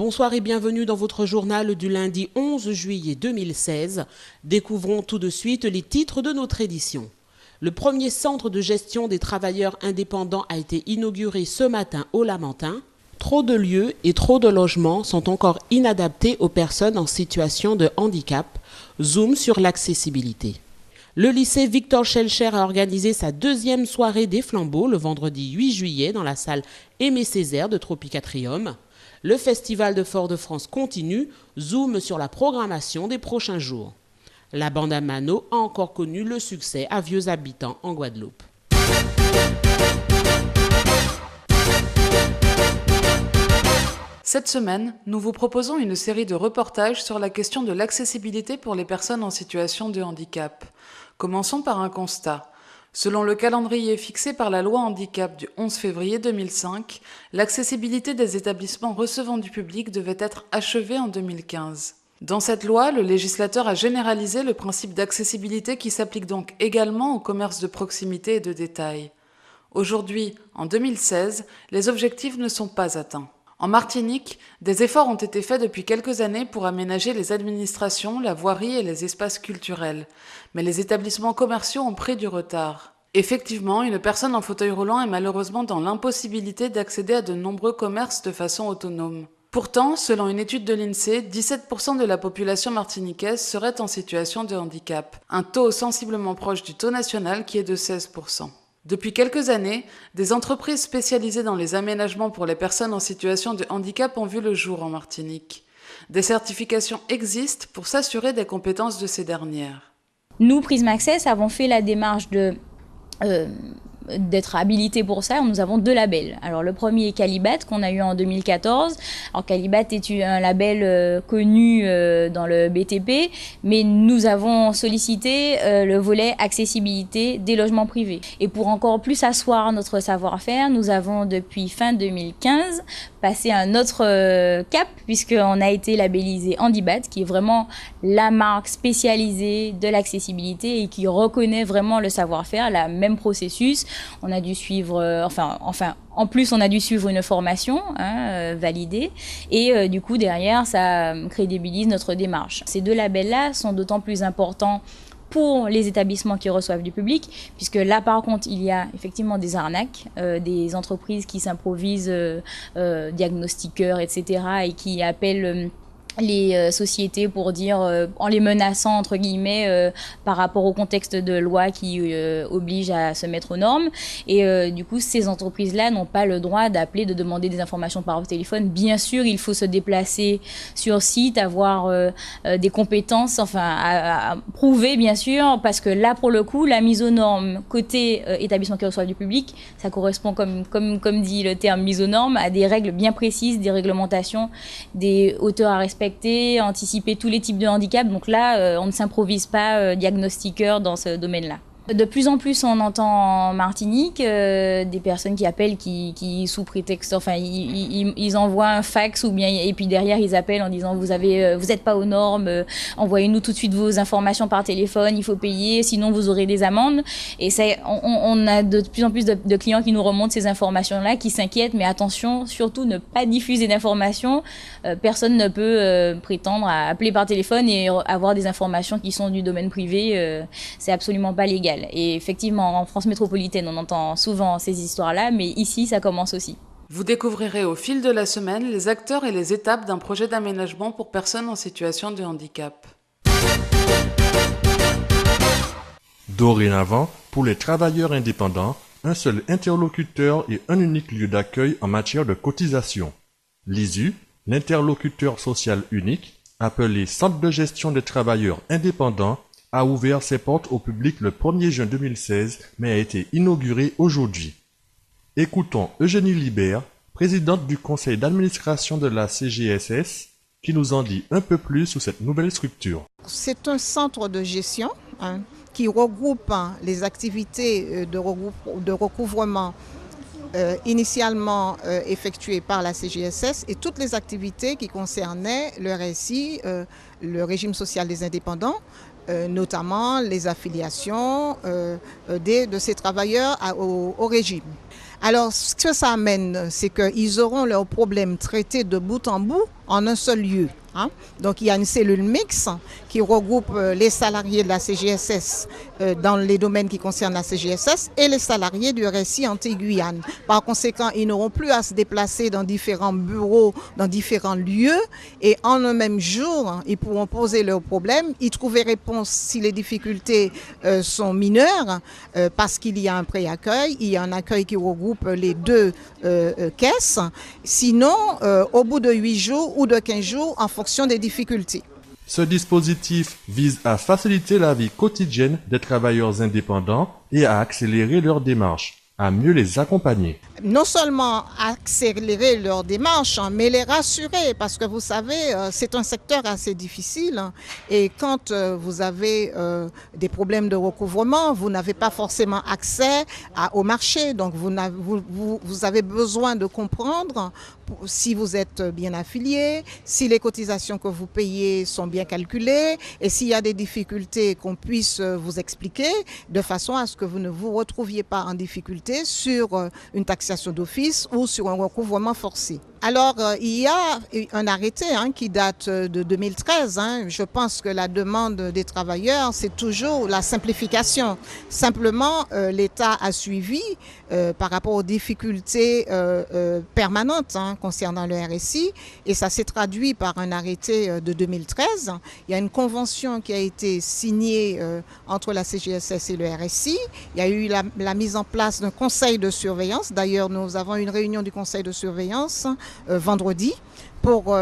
Bonsoir et bienvenue dans votre journal du lundi 11 juillet 2016. Découvrons tout de suite les titres de notre édition. Le premier centre de gestion des travailleurs indépendants a été inauguré ce matin au Lamentin. Trop de lieux et trop de logements sont encore inadaptés aux personnes en situation de handicap. Zoom sur l'accessibilité. Le lycée Victor Schœlcher a organisé sa deuxième soirée des flambeaux le vendredi 8 juillet dans la salle Aimé Césaire de Tropicatrium. Le festival de Fort-de-France continue, zoom sur la programmation des prochains jours. La bande à Mano a encore connu le succès à Vieux Habitants en Guadeloupe. Cette semaine, nous vous proposons une série de reportages sur la question de l'accessibilité pour les personnes en situation de handicap. Commençons par un constat. Selon le calendrier fixé par la loi handicap du 11 février 2005, l'accessibilité des établissements recevant du public devait être achevée en 2015. Dans cette loi, le législateur a généralisé le principe d'accessibilité qui s'applique donc également au commerce de proximité et de détail. Aujourd'hui, en 2016, les objectifs ne sont pas atteints. En Martinique, des efforts ont été faits depuis quelques années pour aménager les administrations, la voirie et les espaces culturels. Mais les établissements commerciaux ont pris du retard. Effectivement, une personne en fauteuil roulant est malheureusement dans l'impossibilité d'accéder à de nombreux commerces de façon autonome. Pourtant, selon une étude de l'INSEE, 17% de la population martiniquaise serait en situation de handicap, un taux sensiblement proche du taux national qui est de 16%. Depuis quelques années, des entreprises spécialisées dans les aménagements pour les personnes en situation de handicap ont vu le jour en Martinique. Des certifications existent pour s'assurer des compétences de ces dernières. Nous, Prism Access, avons fait la démarche d'être habilités pour ça. Nous avons 2 labels. Alors le premier est Calibat qu'on a eu en 2014. Alors Calibat est un label connu dans le BTP, mais nous avons sollicité le volet accessibilité des logements privés. Et pour encore plus asseoir notre savoir-faire, nous avons depuis fin 2015 passé un autre cap, puisqu'on a été labellisé Handibat, qui est vraiment la marque spécialisée de l'accessibilité et qui reconnaît vraiment le savoir-faire, le même processus. On a dû suivre, en plus on a dû suivre une formation validée et du coup derrière ça crédibilise notre démarche. Ces 2 labels-là sont d'autant plus importants pour les établissements qui reçoivent du public, puisque là par contre il y a effectivement des arnaques, des entreprises qui s'improvisent diagnostiqueurs, etc. et qui appellent les sociétés pour dire, en les menaçant entre guillemets par rapport au contexte de loi qui oblige à se mettre aux normes. Et du coup, ces entreprises-là n'ont pas le droit d'appeler, de demander des informations par téléphone. Bien sûr, il faut se déplacer sur site, avoir des compétences, à prouver bien sûr, parce que là pour le coup, la mise aux normes côté établissement qui reçoit du public, ça correspond comme dit le terme mise aux normes, à des règles bien précises, des réglementations, des hauteurs à respecter, anticiper tous les types de handicap. Donc là, on ne s'improvise pas diagnostiqueur dans ce domaine-là. De plus en plus, on entend en Martinique des personnes qui appellent, qui sous prétexte, ils envoient un fax ou bien et puis derrière ils appellent en disant vous êtes pas aux normes, envoyez-nous tout de suite vos informations par téléphone, il faut payer, sinon vous aurez des amendes. Et on a de plus en plus de clients qui nous remontent ces informations-là, qui s'inquiètent, mais attention, surtout ne pas diffuser d'informations. Personne ne peut prétendre à appeler par téléphone et avoir des informations qui sont du domaine privé. C'est absolument pas légal. Et effectivement, en France métropolitaine, on entend souvent ces histoires-là, mais ici, ça commence aussi. Vous découvrirez au fil de la semaine les acteurs et les étapes d'un projet d'aménagement pour personnes en situation de handicap. Dorénavant, pour les travailleurs indépendants, un seul interlocuteur et un unique lieu d'accueil en matière de cotisation. L'ISU, l'interlocuteur social unique, appelé Centre de gestion des travailleurs indépendants, a ouvert ses portes au public le 1er juin 2016, mais a été inauguré aujourd'hui. Écoutons Eugénie Libert, présidente du conseil d'administration de la CGSS, qui nous en dit un peu plus sur cette nouvelle structure. C'est un centre de gestion qui regroupe les activités de recouvrement initialement effectuées par la CGSS et toutes les activités qui concernaient le RSI, le régime social des indépendants, notamment les affiliations de ces travailleurs au régime. Alors, ce que ça amène, c'est qu'ils auront leurs problèmes traités de bout en bout en un seul lieu. Donc il y a une cellule mixte qui regroupe les salariés de la CGSS dans les domaines qui concernent la CGSS et les salariés du RSI Antilles-Guyane. Par conséquent, ils n'auront plus à se déplacer dans différents bureaux, dans différents lieux, et en un même jour, ils pourront poser leurs problèmes, y trouver réponse si les difficultés sont mineures, parce qu'il y a un pré-accueil, il y a un accueil qui regroupe les deux caisses. Sinon, au bout de 8 jours ou de 15 jours, en fonction des difficultés. Ce dispositif vise à faciliter la vie quotidienne des travailleurs indépendants et à accélérer leurs démarches, à mieux les accompagner. Non seulement accélérer leur démarche, mais les rassurer, parce que vous savez, c'est un secteur assez difficile, et quand vous avez des problèmes de recouvrement, vous n'avez pas forcément accès au marché, donc vous avez besoin de comprendre si vous êtes bien affilié, si les cotisations que vous payez sont bien calculées, et s'il y a des difficultés qu'on puisse vous expliquer, de façon à ce que vous ne vous retrouviez pas en difficulté sur une taxation d'office ou sur un recouvrement forcé. Alors, il y a un arrêté qui date de 2013. Je pense que la demande des travailleurs, c'est toujours la simplification. Simplement, l'État a suivi par rapport aux difficultés permanentes concernant le RSI, et ça s'est traduit par un arrêté de 2013. Il y a une convention qui a été signée entre la CGSS et le RSI. Il y a eu la mise en place d'un conseil de surveillance. D'ailleurs, nous avons une réunion du conseil de surveillance vendredi pour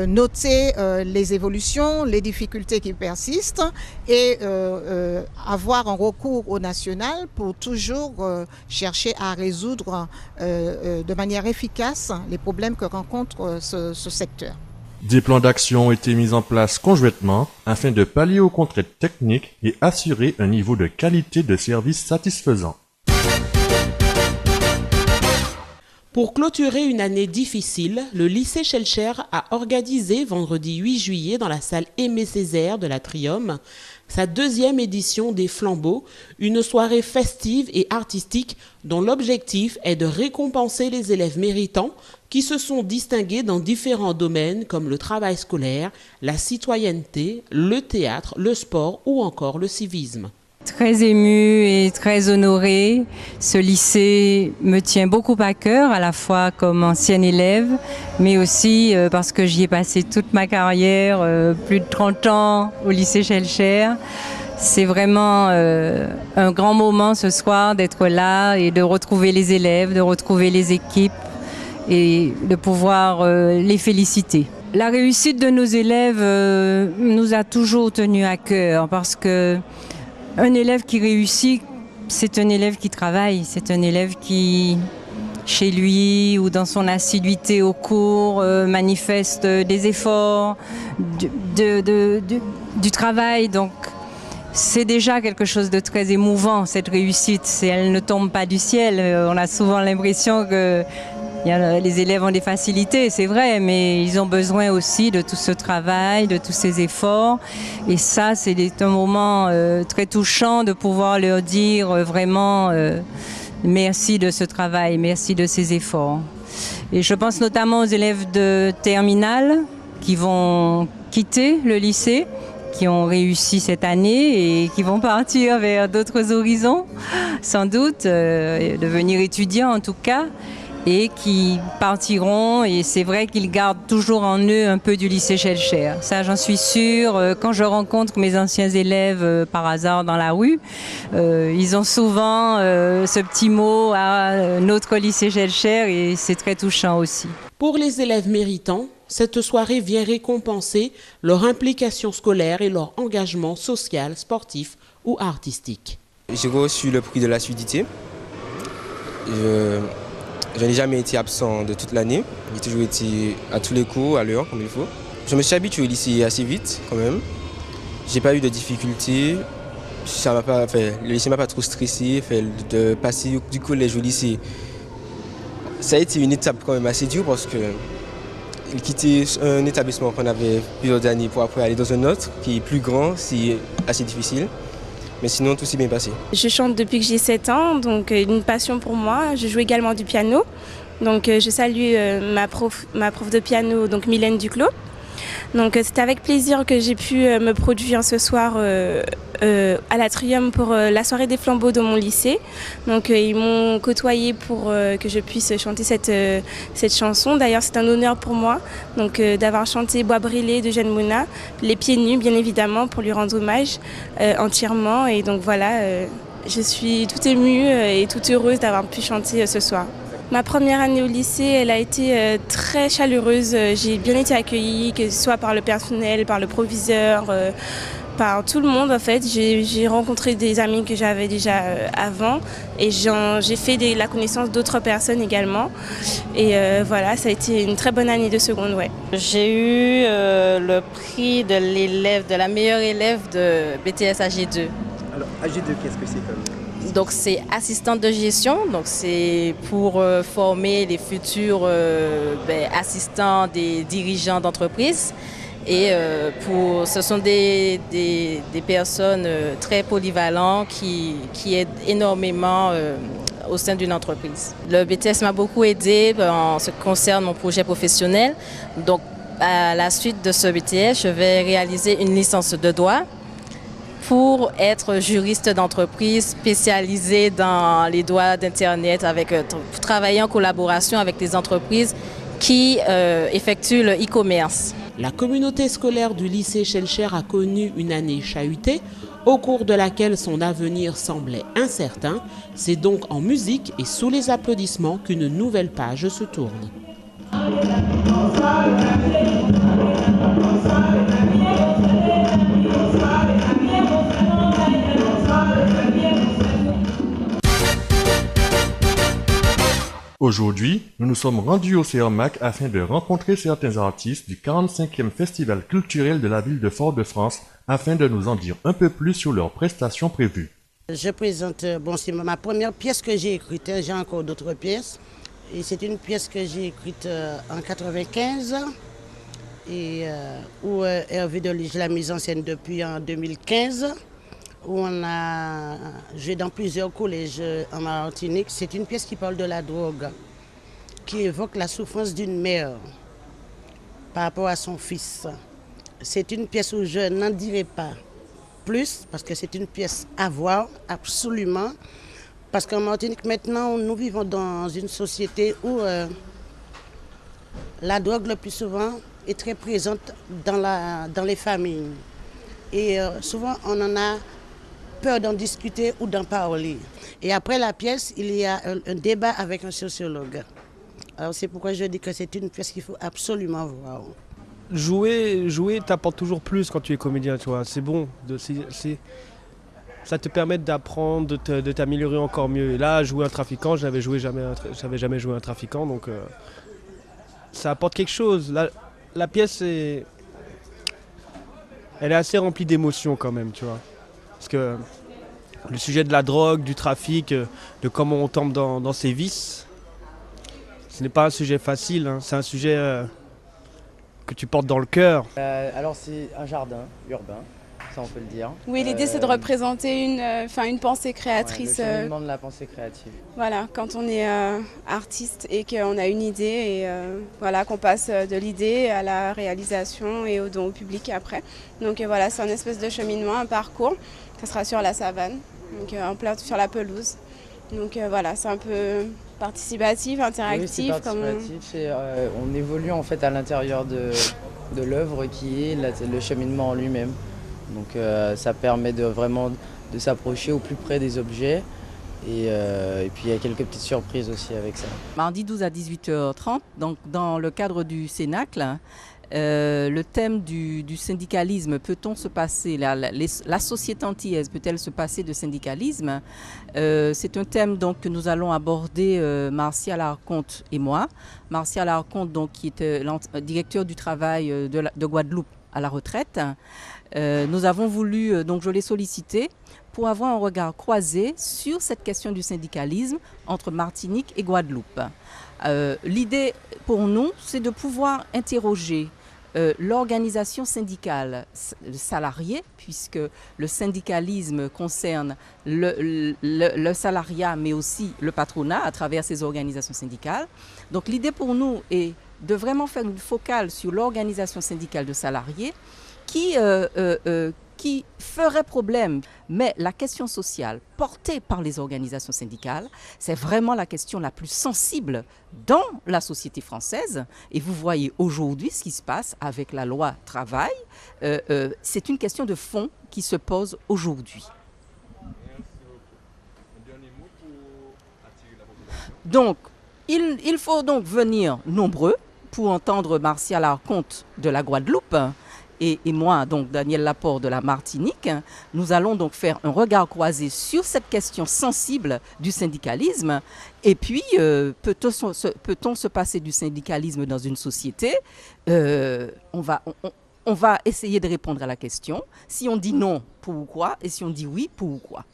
noter les évolutions, les difficultés qui persistent et avoir un recours au national pour toujours chercher à résoudre de manière efficace les problèmes que rencontre ce secteur. Des plans d'action ont été mis en place conjointement afin de pallier aux contraintes techniques et assurer un niveau de qualité de service satisfaisant. Pour clôturer une année difficile, le lycée Schellcher a organisé vendredi 8 juillet dans la salle Aimé Césaire de l'Atrium sa deuxième édition des Flambeaux, une soirée festive et artistique dont l'objectif est de récompenser les élèves méritants qui se sont distingués dans différents domaines comme le travail scolaire, la citoyenneté, le théâtre, le sport ou encore le civisme. Très émue et très honorée. Ce lycée me tient beaucoup à cœur, à la fois comme ancienne élève, mais aussi parce que j'y ai passé toute ma carrière, plus de 30 ans au lycée Schellcher. C'est vraiment un grand moment ce soir d'être là et de retrouver les élèves, de retrouver les équipes et de pouvoir les féliciter. La réussite de nos élèves nous a toujours tenu à cœur parce que un élève qui réussit, c'est un élève qui travaille, c'est un élève qui, chez lui ou dans son assiduité au cours, manifeste des efforts, du travail. Donc, c'est déjà quelque chose de très émouvant, cette réussite. Elle ne tombe pas du ciel. On a souvent l'impression que les élèves ont des facilités, c'est vrai, mais ils ont besoin aussi de tout ce travail, de tous ces efforts. Et ça, c'est un moment très touchant de pouvoir leur dire vraiment merci de ce travail, merci de ces efforts. Et je pense notamment aux élèves de terminale qui vont quitter le lycée, qui ont réussi cette année et qui vont partir vers d'autres horizons, sans doute, devenir étudiants en tout cas, et qui partiront, et c'est vrai qu'ils gardent toujours en eux un peu du lycée Schellcher. Ça, j'en suis sûre. Quand je rencontre mes anciens élèves par hasard dans la rue, ils ont souvent ce petit mot à notre lycée Schellcher, et c'est très touchant aussi. Pour les élèves méritants, cette soirée vient récompenser leur implication scolaire et leur engagement social, sportif ou artistique. J'ai reçu le prix de l'assiduité. Je n'ai jamais été absent de toute l'année. J'ai toujours été à tous les cours, à l'heure, comme il faut. Je me suis habitué au lycée assez vite, quand même. J'ai pas eu de difficultés. Le lycée m'a pas trop stressé. De passer du collège au lycée, ça a été une étape quand même assez dure parce que quitter un établissement qu'on avait plusieurs années pour après aller dans un autre, qui est plus grand, c'est assez difficile. Mais sinon, tout s'est bien passé. Je chante depuis que j'ai 7 ans, donc une passion pour moi. Je joue également du piano. Donc je salue ma prof de piano, donc Mylène Duclos. Donc c'est avec plaisir que j'ai pu me produire ce soir à l'Atrium pour la soirée des flambeaux de mon lycée. Donc ils m'ont côtoyé pour que je puisse chanter cette chanson. D'ailleurs c'est un honneur pour moi d'avoir chanté Bois brûlé de Jeanne Mouna, les pieds nus bien évidemment pour lui rendre hommage entièrement. Et donc voilà, je suis toute émue et toute heureuse d'avoir pu chanter ce soir. Ma première année au lycée, elle a été très chaleureuse. J'ai bien été accueillie, que ce soit par le personnel, par le proviseur, par tout le monde en fait. J'ai rencontré des amis que j'avais déjà avant et j'ai fait la connaissance d'autres personnes également. Et voilà, ça a été une très bonne année de seconde. Ouais. J'ai eu le prix de la meilleure élève de BTS AG2. Alors AG2, qu'est-ce que c'est comme? Donc c'est assistante de gestion, donc c'est pour former les futurs assistants des dirigeants d'entreprise. Et ce sont des personnes très polyvalentes qui aident énormément au sein d'une entreprise. Le BTS m'a beaucoup aidé en ce qui concerne mon projet professionnel. Donc à la suite de ce BTS, je vais réaliser une licence de droit pour être juriste d'entreprise spécialisé dans les droits d'Internet, pour travailler en collaboration avec les entreprises qui effectuent le e-commerce. La communauté scolaire du lycée Schellcher a connu une année chahutée, au cours de laquelle son avenir semblait incertain. C'est donc en musique et sous les applaudissements qu'une nouvelle page se tourne. Aujourd'hui, nous nous sommes rendus au CERMAC afin de rencontrer certains artistes du 45e Festival culturel de la ville de Fort-de-France afin de nous en dire un peu plus sur leurs prestations prévues. Je présente, c'est ma première pièce que j'ai écrite, j'ai encore d'autres pièces. Et c'est une pièce que j'ai écrite en 1995 et où Hervé Delige l'a mise en scène depuis en 2015. Où on a joué dans plusieurs collèges en Martinique. C'est une pièce qui parle de la drogue, qui évoque la souffrance d'une mère par rapport à son fils. C'est une pièce où je n'en dirai pas plus, parce que c'est une pièce à voir, absolument. Parce qu'en Martinique, maintenant, nous vivons dans une société où la drogue, le plus souvent, est très présente dans les familles. Et souvent, on en a peur d'en discuter ou d'en parler. Et après la pièce, il y a un débat avec un sociologue. Alors c'est pourquoi je dis que c'est une pièce qu'il faut absolument voir. Jouer t'apporte toujours plus quand tu es comédien, tu vois. C'est bon. Ça te permet d'apprendre, de t'améliorer encore mieux. Et là, jouer un trafiquant, j'avais jamais joué un trafiquant, donc ça apporte quelque chose. La pièce elle est assez remplie d'émotions quand même, tu vois. Parce que le sujet de la drogue, du trafic, de comment on tombe dans ses vices, ce n'est pas un sujet facile, hein. C'est un sujet que tu portes dans le cœur. Alors c'est un jardin urbain, ça on peut le dire. Oui, l'idée c'est de représenter une pensée créatrice. Ouais, le cheminement de la pensée créative. Voilà, quand on est artiste et qu'on a une idée et qu'on passe de l'idée à la réalisation et au public après. Donc voilà, c'est un espèce de cheminement, un parcours. Ça sera sur la savane, donc en plein sur la pelouse. Donc voilà, c'est un peu participatif, interactif. Oui, c'est participatif et on évolue en fait à l'intérieur de l'œuvre qui est le cheminement en lui-même. Donc ça permet vraiment de s'approcher au plus près des objets et puis il y a quelques petites surprises aussi avec ça. Mardi 12 à 18h30, donc dans le cadre du Cénacle, le thème du syndicalisme, peut-on se passer, la société antillaise peut-elle se passer de syndicalisme? C'est un thème donc, que nous allons aborder Martial Arconte et moi. Martial Arconte, donc, qui est directeur du travail de Guadeloupe à la retraite. Nous avons voulu, donc je l'ai sollicité, pour avoir un regard croisé sur cette question du syndicalisme entre Martinique et Guadeloupe. L'idée pour nous, c'est de pouvoir interroger l'organisation syndicale salariée, puisque le syndicalisme concerne le salariat, mais aussi le patronat à travers ces organisations syndicales. Donc l'idée pour nous est de vraiment faire une focale sur l'organisation syndicale de salariés qui ferait problème. Mais la question sociale portée par les organisations syndicales, c'est vraiment la question la plus sensible dans la société française. Et vous voyez aujourd'hui ce qui se passe avec la loi travail. C'est une question de fond qui se pose aujourd'hui. Donc, il faut donc venir nombreux pour entendre Martial Arconte de la Guadeloupe et moi, donc Daniel Laporte de la Martinique. Nous allons donc faire un regard croisé sur cette question sensible du syndicalisme. Et puis, peut-on se passer du syndicalisme dans une société? On va essayer de répondre à la question. Si on dit non, pourquoi? Et si on dit oui, pourquoi?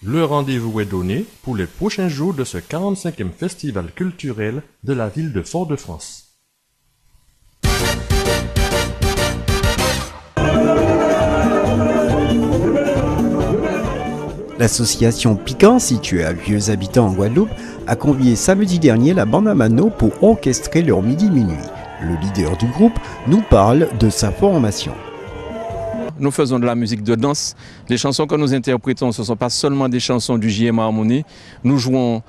Le rendez-vous est donné pour les prochains jours de ce 45e festival culturel de la ville de Fort-de-France. L'association Piquant, située à Vieux Habitants en Guadeloupe, a convié samedi dernier la bande à Mano pour orchestrer leur midi-minuit. Le leader du groupe nous parle de sa formation. Nous faisons de la musique de danse. Les chansons que nous interprétons, ce ne sont pas seulement des chansons du JM Harmonie. Nous jouons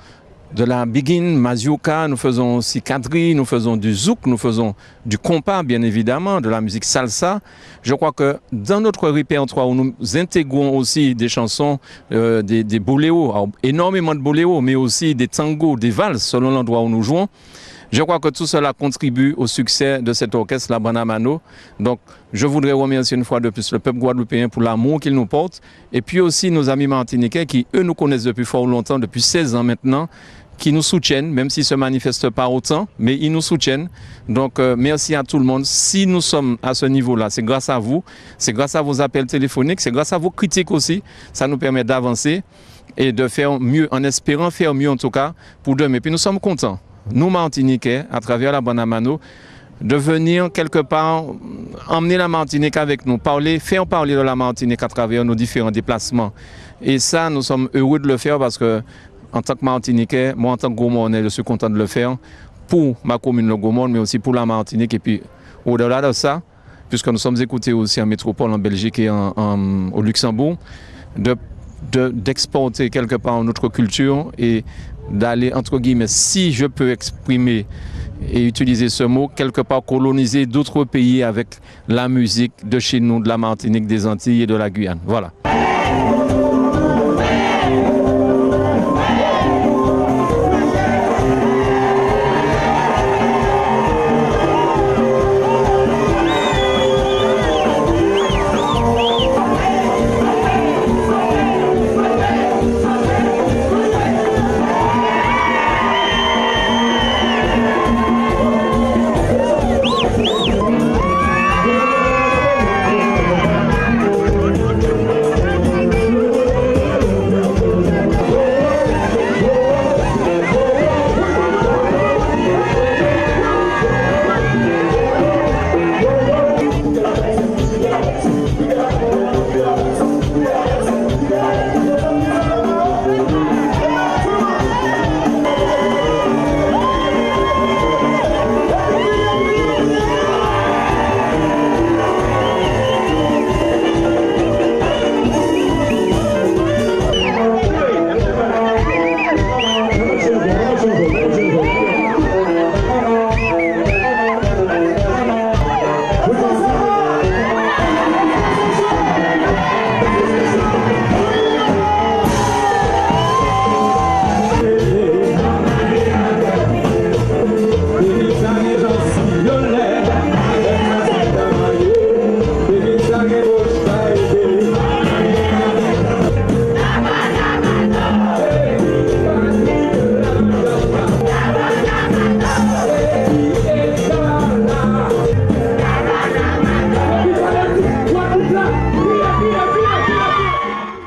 de la biguine, mazioka, nous faisons aussi quadrille, nous faisons du zouk, nous faisons du compas bien évidemment, de la musique salsa. Je crois que dans notre répertoire où nous intégrons aussi des chansons, des boléos, alors, énormément de boléos, mais aussi des tangos, des valses selon l'endroit où nous jouons. Je crois que tout cela contribue au succès de cet orchestre, la bande à Mano. Donc, je voudrais remercier une fois de plus le peuple guadeloupéen pour l'amour qu'il nous porte. Et puis aussi nos amis martiniquais qui, eux, nous connaissent depuis fort longtemps, depuis 16 ans maintenant, qui nous soutiennent, même s'ils ne se manifestent pas autant, mais ils nous soutiennent. Donc, merci à tout le monde. Si nous sommes à ce niveau-là, c'est grâce à vous, c'est grâce à vos appels téléphoniques, c'est grâce à vos critiques aussi. Ça nous permet d'avancer et de faire mieux, en espérant faire mieux en tout cas, pour demain. Et puis nous sommes contents, nous Martiniquais, à travers la bande à Mano, de venir quelque part emmener la Martinique avec nous, faire parler de la Martinique à travers nos différents déplacements. Et ça, nous sommes heureux de le faire parce que, en tant que Martiniquais, moi en tant que Gaumonnais, je suis content de le faire pour ma commune le Gaumont, mais aussi pour la Martinique. Et puis au-delà de ça, puisque nous sommes écoutés aussi en métropole, en Belgique et au Luxembourg, d'exporter quelque part notre culture et d'aller, entre guillemets, si je peux exprimer et utiliser ce mot, quelque part coloniser d'autres pays avec la musique de chez nous, de la Martinique, des Antilles et de la Guyane. Voilà.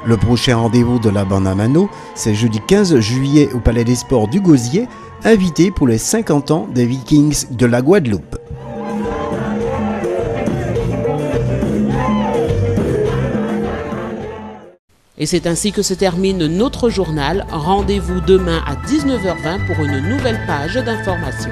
Le prochain rendez-vous de la bande à Mano, c'est jeudi 15 juillet au Palais des Sports du Gosier, invité pour les 50 ans des Vikings de la Guadeloupe. Et c'est ainsi que se termine notre journal. Rendez-vous demain à 19h20 pour une nouvelle page d'information.